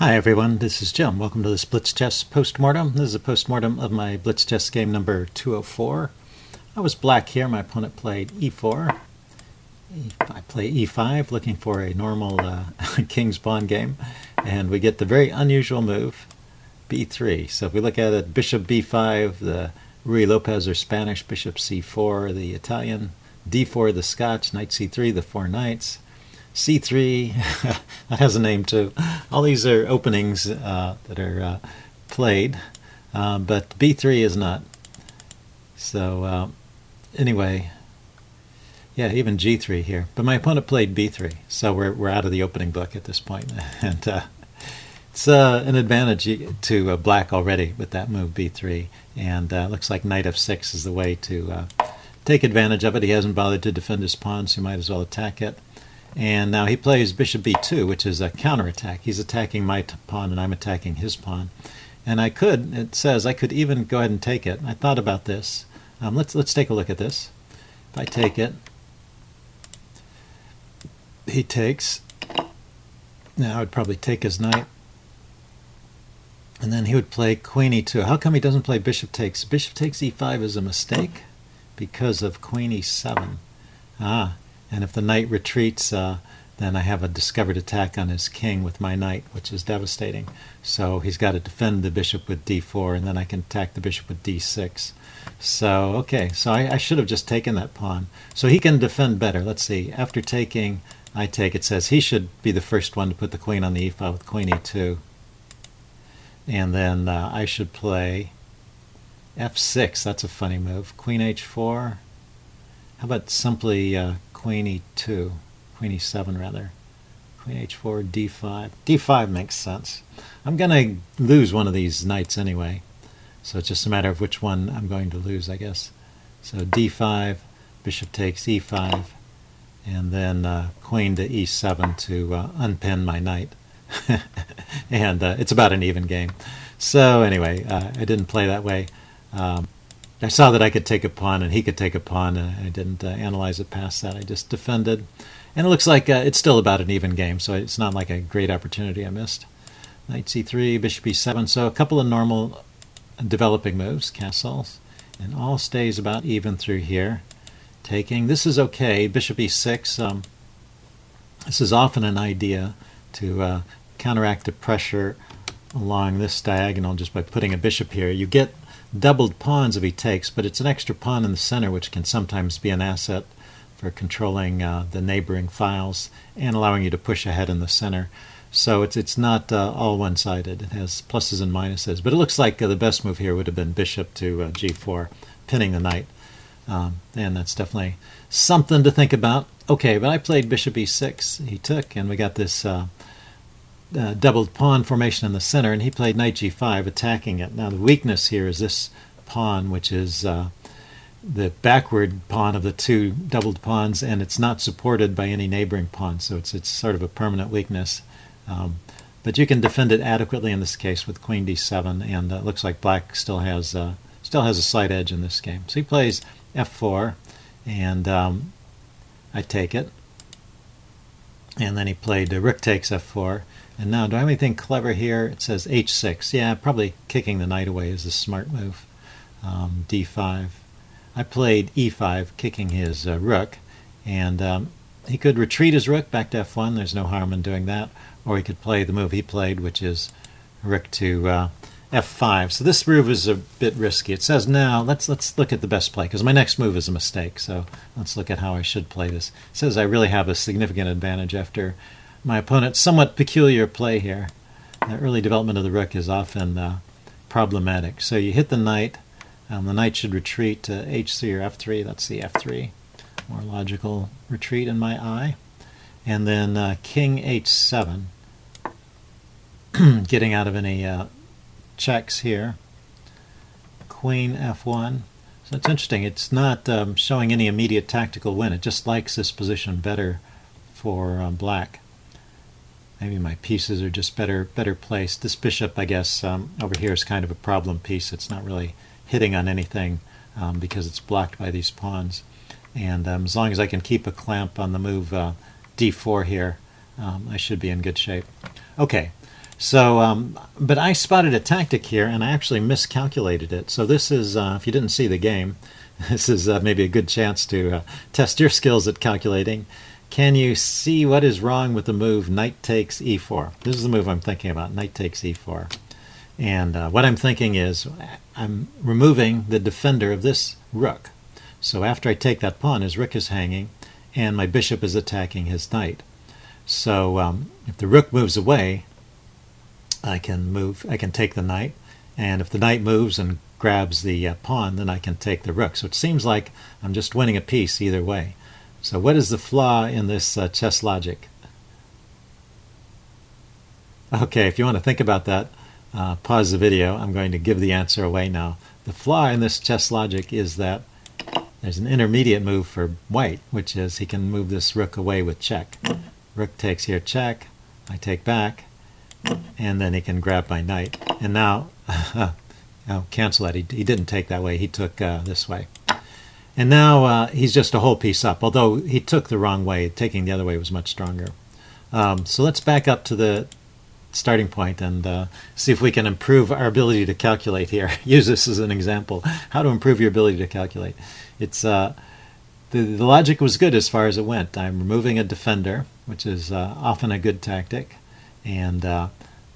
Hi everyone, this is Jim. Welcome to this Blitz chess postmortem. This is a postmortem of my Blitz chess game number 204. I was black here. My opponent played e4. I play e5, looking for a normal king's pawn game. And we get the very unusual move, b3. So if we look at it, bishop b5, the Ruy Lopez or Spanish, bishop c4, the Italian, d4, the Scotch, knight c3, the four knights. C3, that has a name too. All these are openings that are played, but B3 is not. So anyway, yeah, even G3 here. But my opponent played B3, so we're out of the opening book at this point. And it's an advantage to black already with that move B3. And looks like knight f6 is the way to take advantage of it. He hasn't bothered to defend his pawn, so he might as well attack it. And now he plays bishop b2, which is a counterattack. He's attacking my pawn, and I'm attacking his pawn. And it says I could even go ahead and take it. I thought about this. Let's take a look at this. If I take it, he takes. Now I would probably take his knight. And then he would play queen e2. How come he doesn't play bishop takes? Bishop takes e5 is a mistake because of queen e7. And if the knight retreats, then I have a discovered attack on his king with my knight, which is devastating. So he's got to defend the bishop with d4, and then I can attack the bishop with d6. So, okay, so I should have just taken that pawn. So he can defend better. Let's see. After taking, I take. It says he should be the first one to put the queen on the e file with queen e2. And then I should play f6. That's a funny move. Queen h4. How about simply queen e2, queen e7 rather, queen h4, d5. d5 makes sense. I'm going to lose one of these knights anyway, so it's just a matter of which one I'm going to lose, I guess. So d5, bishop takes e5, and then queen to e7 to unpin my knight. And it's about an even game. So anyway, I didn't play that way. I saw that I could take a pawn and he could take a pawn, and I didn't analyze it past that. I just defended. And it looks like it's still about an even game, so it's not like a great opportunity I missed. Knight c3, bishop e7, so a couple of normal developing moves, castles, and all stays about even through here. Taking, this is okay, bishop e6. This is often an idea to counteract the pressure along this diagonal just by putting a bishop here. You get doubled pawns if he takes, but it's an extra pawn in the center which can sometimes be an asset for controlling the neighboring files and allowing you to push ahead in the center. So it's not all one-sided. It has pluses and minuses, but it looks like the best move here would have been bishop to g4, pinning the knight, and that's definitely something to think about. Okay, but I played bishop e6, he took, and we got this doubled pawn formation in the center, and he played knight g5, attacking it. Now the weakness here is this pawn, which is the backward pawn of the two doubled pawns, and it's not supported by any neighboring pawn, so it's sort of a permanent weakness. But you can defend it adequately in this case with queen d7, and it looks like black still has a slight edge in this game. So he plays f4, and I take it. And then he played rook takes f4. And now, do I have anything clever here? It says h6. Yeah, probably kicking the knight away is a smart move. d5. I played e5, kicking his rook. And he could retreat his rook back to f1. There's no harm in doing that. Or he could play the move he played, which is rook to f5. So this move is a bit risky. It says now, let's look at the best play, because my next move is a mistake. So let's look at how I should play this. It says I really have a significant advantage after my opponent's somewhat peculiar play here. The early development of the rook is often problematic. So you hit the knight. The knight should retreat to h3 or f3. That's the f3. More logical retreat in my eye. And then king h7. Getting out of any checks here. Queen f1. So it's interesting. It's not showing any immediate tactical win. It just likes this position better for black. Maybe my pieces are just better placed. This bishop, I guess, over here is kind of a problem piece. It's not really hitting on anything because it's blocked by these pawns. And as long as I can keep a clamp on the move d4 here, I should be in good shape. Okay, So, but I spotted a tactic here, and I actually miscalculated it. So this is, if you didn't see the game, this is maybe a good chance to test your skills at calculating. Can you see what is wrong with the move knight takes e4? This is the move I'm thinking about, knight takes e4. And what I'm thinking is I'm removing the defender of this rook. So after I take that pawn, his rook is hanging, and my bishop is attacking his knight. So if the rook moves away, I can take the knight, and if the knight moves and grabs the pawn, then I can take the rook. So it seems like I'm just winning a piece either way. So what is the flaw in this chess logic? Okay, if you want to think about that, pause the video. I'm going to give the answer away now. The flaw in this chess logic is that there's an intermediate move for white, which is he can move this rook away with check. Rook takes here, check. I take back, and then he can grab my knight. And now, I'll cancel that. He didn't take that way. He took this way. And now he's just a whole piece up, although he took the wrong way. Taking the other way was much stronger. So let's back up to the starting point and see if we can improve our ability to calculate here. Use this as an example. How to improve your ability to calculate. It's the logic was good as far as it went. I'm removing a defender, which is often a good tactic. And I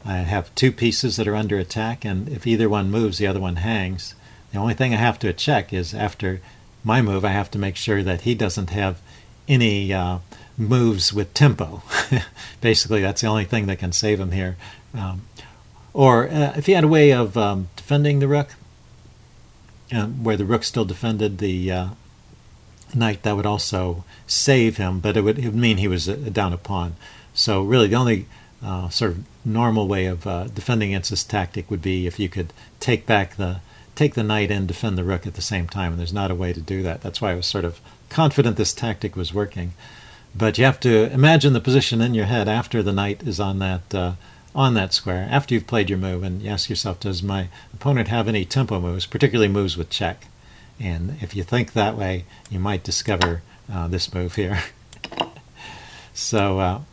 have two pieces that are under attack, and if either one moves, the other one hangs. The only thing I have to check is after my move, I have to make sure that he doesn't have any moves with tempo. Basically, that's the only thing that can save him here. Or if he had a way of defending the rook, where the rook still defended the knight, that would also save him, but it would mean he was down a pawn. So really the only sort of normal way of defending against this tactic would be if you could take the knight and defend the rook at the same time, and there's not a way to do that. That's why I was sort of confident this tactic was working. But you have to imagine the position in your head after the knight is on that square, after you've played your move, and you ask yourself, does my opponent have any tempo moves, particularly moves with check? And if you think that way, you might discover this move here. So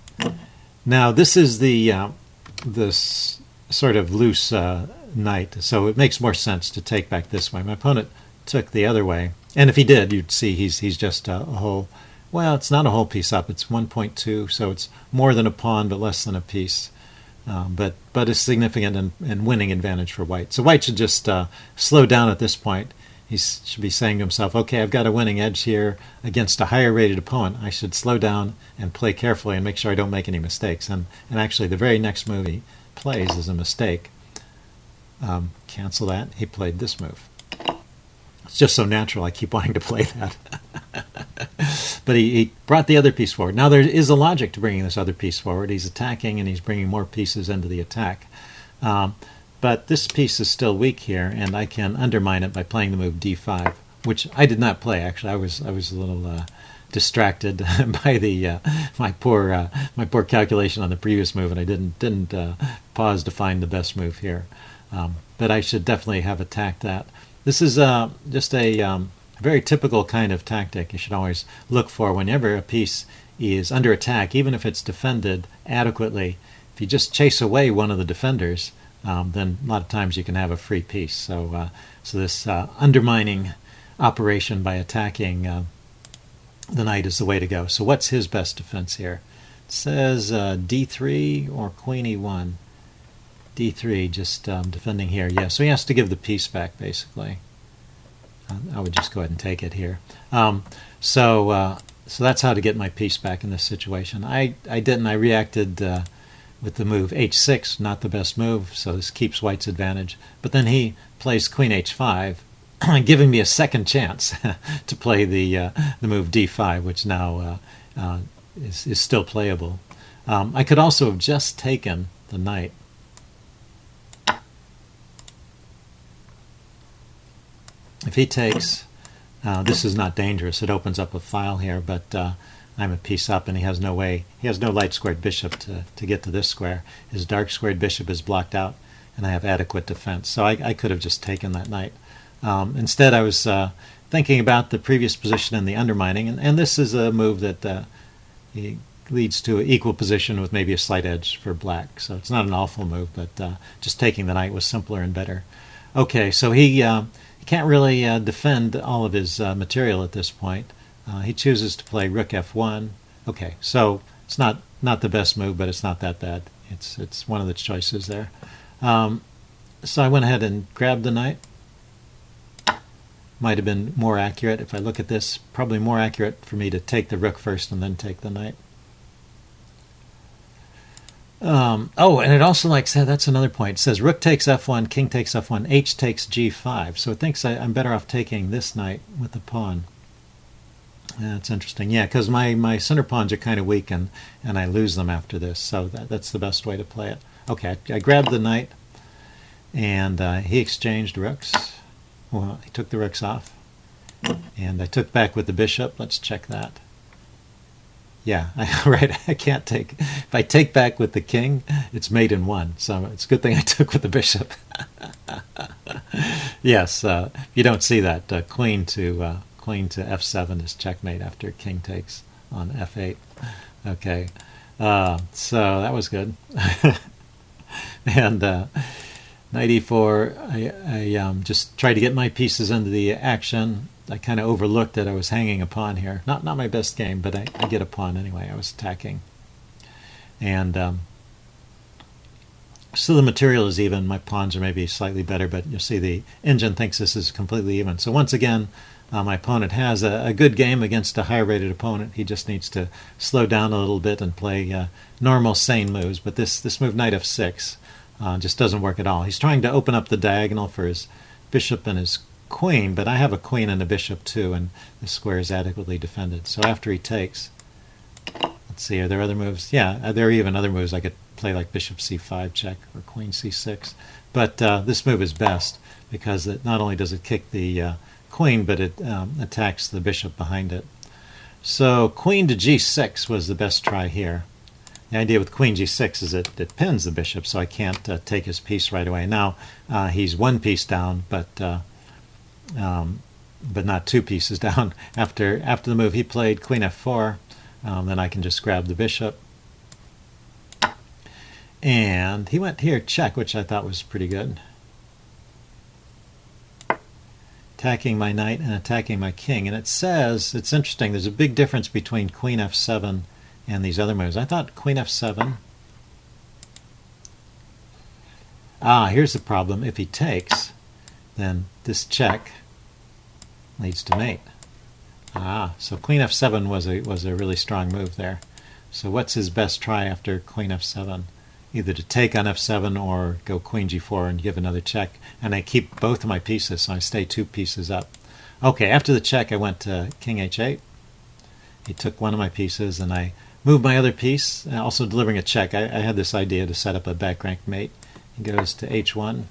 now this is this sort of loose knight, so it makes more sense to take back this way. My opponent took the other way, and if he did, you'd see he's just a whole, well, it's not a whole piece up, it's 1.2, so it's more than a pawn but less than a piece, but a significant and winning advantage for white. So white should just slow down at this point. He should be saying to himself, okay, I've got a winning edge here against a higher rated opponent. I should slow down and play carefully and make sure I don't make any mistakes. And actually the very next move he plays is a mistake. Cancel that. He played this move. It's just so natural. I keep wanting to play that. But he brought the other piece forward. Now there is a logic to bringing this other piece forward. He's attacking and he's bringing more pieces into the attack. But this piece is still weak here, and I can undermine it by playing the move d5, which I did not play. Actually, I was a little distracted by the my poor calculation on the previous move, and I didn't pause to find the best move here. But I should definitely have attacked that. This is just a very typical kind of tactic you should always look for whenever a piece is under attack, even if it's defended adequately. If you just chase away one of the defenders, then a lot of times you can have a free piece. So this undermining operation by attacking the knight is the way to go. So what's his best defense here? It says d3 or queen e1. d3, just defending here. Yeah, so he has to give the piece back, basically. I would just go ahead and take it here. So that's how to get my piece back in this situation. I didn't. I reacted with the move h6, not the best move, so this keeps white's advantage. But then he plays queen h5, giving me a second chance to play the move d5, which now is still playable. I could also have just taken the knight. If he takes, this is not dangerous. It opens up a file here, but I'm a piece up, and he has no way. He has no light squared bishop to get to this square. His dark squared bishop is blocked out, and I have adequate defense. So I could have just taken that knight. Instead, I was thinking about the previous position in the undermining, and this is a move that he leads to an equal position with maybe a slight edge for black. So it's not an awful move, but just taking the knight was simpler and better. Okay, so he can't really defend all of his material at this point. He chooses to play rook f1. Okay, so it's not the best move, but it's not that bad. It's one of the choices there. So I went ahead and grabbed the knight. Might have been more accurate if I look at this. Probably more accurate for me to take the rook first and then take the knight. Oh, and it also that's another point. It says rook takes f1, king takes f1, h takes g5. So it thinks I'm better off taking this knight with the pawn. That's interesting. Yeah, because my center pawns are kind of weak and I lose them after this. So that's the best way to play it. Okay, I grabbed the knight and he exchanged rooks. Well, he took the rooks off. And I took back with the bishop. Let's check that. Yeah, right. I can't take. If I take back with the king, it's mate in one. So it's a good thing I took with the bishop. Yes, you don't see that. Queen to f7 is checkmate after king takes on f8. Okay, so that was good. And knight e4. I just tried to get my pieces into the action. I kind of overlooked that I was hanging a pawn here. Not my best game, but I get a pawn anyway. I was attacking. And so the material is even. My pawns are maybe slightly better, but you'll see the engine thinks this is completely even. So once again, my opponent has a good game against a higher rated opponent. He just needs to slow down a little bit and play normal, sane moves. But this move, knight f6, just doesn't work at all. He's trying to open up the diagonal for his bishop and his queen, but I have a queen and a bishop too, and the square is adequately defended. So after he takes, let's see, are there other moves? Yeah, there are even other moves. I could play like bishop c5 check or queen c6, but this move is best because it not only does it kick the queen, but it attacks the bishop behind it. So queen to g6 was the best try here. The idea with queen g6 is it pins the bishop, so I can't take his piece right away. Now he's one piece down, but not two pieces down. After the move he played queen f4, then I can just grab the bishop. And he went here check, which I thought was pretty good. Attacking my knight and attacking my king. And it says, it's interesting, there's a big difference between queen f7 and these other moves. I thought queen f7. Here's the problem. If he takes, then this check leads to mate. So queen f7 was a really strong move there. So what's his best try after queen f7? Either to take on f7 or go queen g4 and give another check. And I keep both of my pieces, so I stay two pieces up. Okay, after the check I went to king h8. He took one of my pieces and I moved my other piece, also delivering a check. I had this idea to set up a back rank mate. He goes to h1.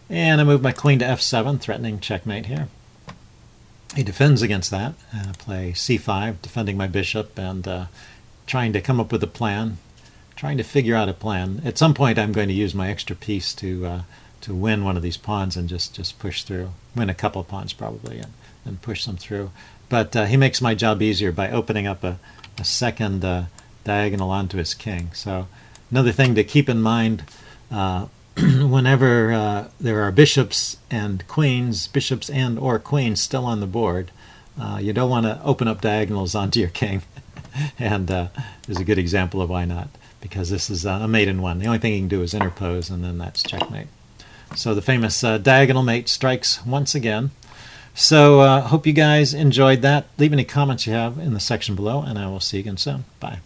And I move my queen to f7, threatening checkmate here. He defends against that. I play c5, defending my bishop and trying to come up with a plan, trying to figure out a plan. At some point I'm going to use my extra piece to win one of these pawns and just push through. Win a couple of pawns probably and push them through. But he makes my job easier by opening up a second diagonal onto his king. So another thing to keep in mind, whenever there are bishops and queens, bishops and or queens still on the board, you don't want to open up diagonals onto your king. And there's a good example of why not, because this is a mate in one. The only thing you can do is interpose, and then that's checkmate. So the famous diagonal mate strikes once again. So hope you guys enjoyed that. Leave any comments you have in the section below, and I will see you again soon. Bye.